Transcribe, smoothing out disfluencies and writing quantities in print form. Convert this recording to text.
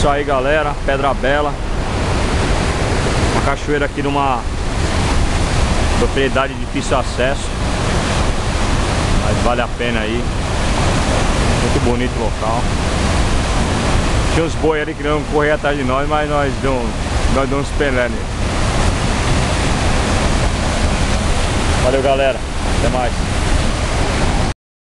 isso aí, galera. Pedra Bela. Uma cachoeira aqui numa propriedade de difícil acesso, mas vale a pena aí. Muito bonito o local. Tinha uns boi ali que não correr atrás de nós, mas nós damos uns pelé nele. Valeu, galera. Até mais.